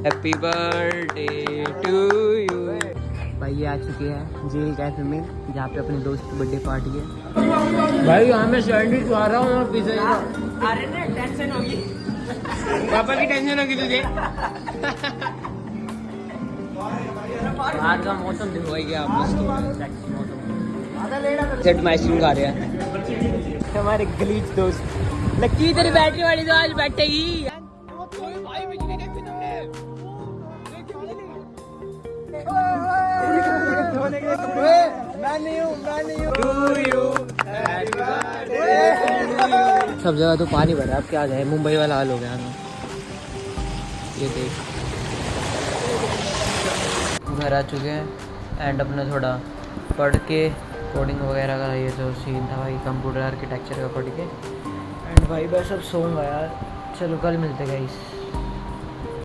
Happy birthday to you. भाई ये आ चुके हैं जेल कैफे में, जहाँ पे अपने दोस्त की बर्थडे पार्टी है। भाई यहाँ मैं सैंडविच खा रहा हूँ और पिज़्ज़ा। अरे ना टेंशन होगी, पापा की टेंशन होगी तुझे। बाहर का मौसम देखो भाई क्या सेट में आइसक्रीम खा रहे हैं हमारे गलीज दोस्त। लक्की तेरी बैटरी वाली तो आज बैठेगी। सब जगह तो पानी भरा, अब क्या जाए, मुंबई वाला हाल हो गया हमें। ये देख घर आ चुके हैं एंड अपना थोड़ा पढ़ के कोडिंग वगैरह का ये जो सीन था भाई, कंप्यूटर आर्किटेक्चर का पढ़ के एंड भाई बस अब सोऊंगा यार। चलो कल मिलते गाइस।